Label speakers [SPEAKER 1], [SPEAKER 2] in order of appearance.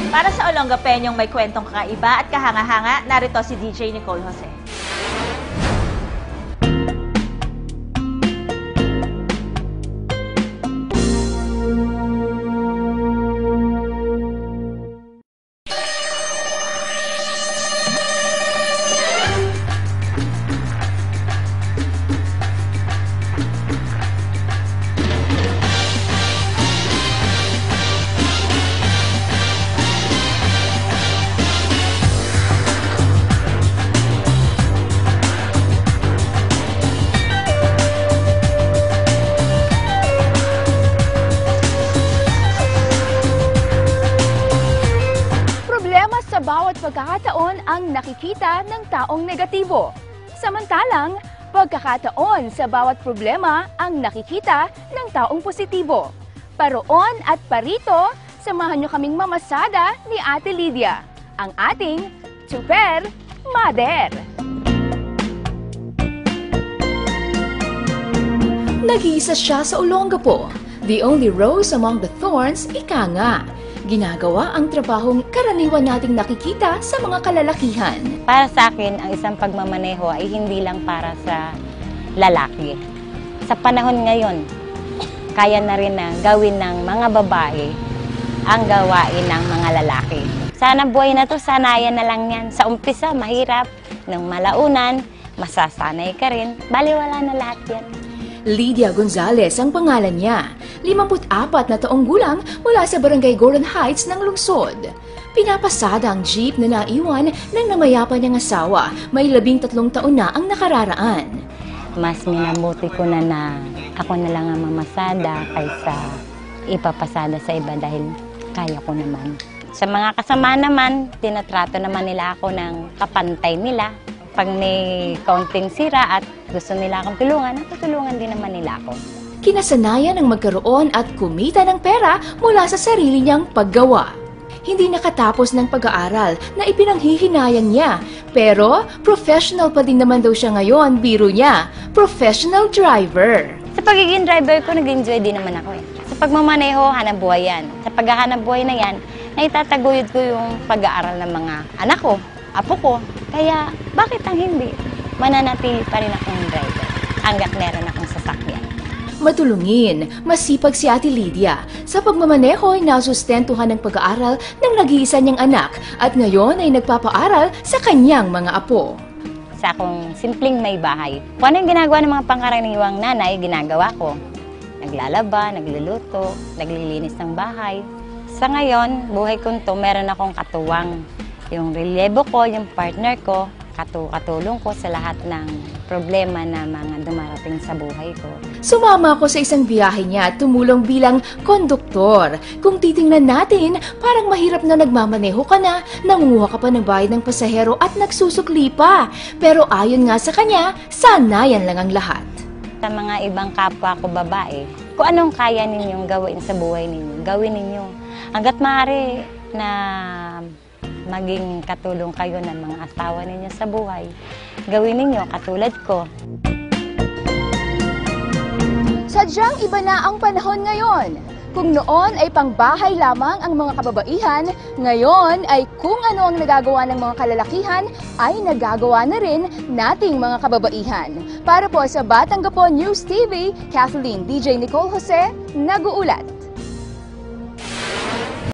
[SPEAKER 1] Para sa Olongapeñong may kwentong kakaiba at kahanga-hanga, narito si DJ Nicole Jose.
[SPEAKER 2] Sa bawat pagkakataon ang nakikita ng taong negatibo. Samantalang, pagkakataon sa bawat problema ang nakikita ng taong positibo. Paroon at parito, samahan niyo kaming mamasada ni Ate Lydia, ang ating Super Mother.
[SPEAKER 3] Nag-iisa siya sa Olongapo. The only rose among the thorns, ika nga. Ginagawa ang trabahong karaniwan nating nakikita sa mga kalalakihan.
[SPEAKER 4] Para sa akin, ang isang pagmamaneho ay hindi lang para sa lalaki. Sa panahon ngayon, kaya na rin na gawin ng mga babae ang gawain ng mga lalaki. Sana buhay na to, sanayan na lang yan. Sa umpisa, mahirap. Nung malaunan, masasanay ka rin. Baliwala na lahat yan.
[SPEAKER 3] Lydia Gonzalez ang pangalan niya. 54 na taong gulang mula sa Barangay Goron Heights ng lungsod. Pinapasada ang jeep na naiwan ng namayapa niyang asawa. May 13 taon na ang nakararaan.
[SPEAKER 4] Mas minabuti ko na ako na lang ang mamasada kaysa ipapasada sa iba dahil kaya ko naman. Sa mga kasama naman, tinatrato naman nila ako ng kapantay nila. Pag may kaunting sira at gusto nila akong tulungan, natutulungan din naman nila ako.
[SPEAKER 3] Kinasanayan ang magkaroon at kumita ng pera mula sa sarili niyang paggawa. Hindi nakatapos ng pag-aaral na ipinanghihinayang niya. Pero professional pa din naman daw siya ngayon, biro niya. Professional driver.
[SPEAKER 4] Sa pagiging driver ko, nag-enjoy din naman ako eh. Sa pagmamaneho, hanap buhay yan. Sa paghahanap buhay na yan, naitataguyod ko yung pag-aaral ng mga anak ko, apo ko. Kaya, bakit ang hindi? Mananatili pa rin akong driver hanggat meron akong sasakyan.
[SPEAKER 3] Matulungin, masipag si Ate Lydia. Sa pagmamaneho ay nasustentuhan ng pag-aaral ng nag-iisa niyang anak at ngayon ay nagpapaaral sa kanyang mga apo.
[SPEAKER 4] Sa akong simpleng may bahay. Kung ano yung ginagawa ng mga pangkaraniwang nanay, ginagawa ko. Naglalaba, nagluluto, naglilinis ng bahay. Sa ngayon, buhay ko to, meron akong katuwang. Yung relievo ko, yung partner ko, katulong ko sa lahat ng problema na mga dumarating sa buhay ko.
[SPEAKER 3] Sumama ako sa isang biyahe niya at tumulong bilang konduktor. Kung titingnan natin, parang mahirap na nagmamaneho ka na, nangunguha ka pa ng bayad ng pasahero at nagsusukli pa. Pero ayon nga sa kanya, sanayan lang ang lahat.
[SPEAKER 4] Sa mga ibang kapwa ko babae, kung anong kaya ninyong gawin sa buhay ninyo, gawin ninyo. Hanggat maaari na maging katulong kayo ng mga asawa ninyo sa buhay. Gawin ninyo katulad ko.
[SPEAKER 2] Sadyang iba na ang panahon ngayon. Kung noon ay pangbahay lamang ang mga kababaihan, ngayon ay kung ano ang nagagawa ng mga kalalakihan ay nagagawa na rin nating mga kababaihan. Para po sa Batang Gapo News TV, Kathleen DJ Nicole Jose, nag-uulat.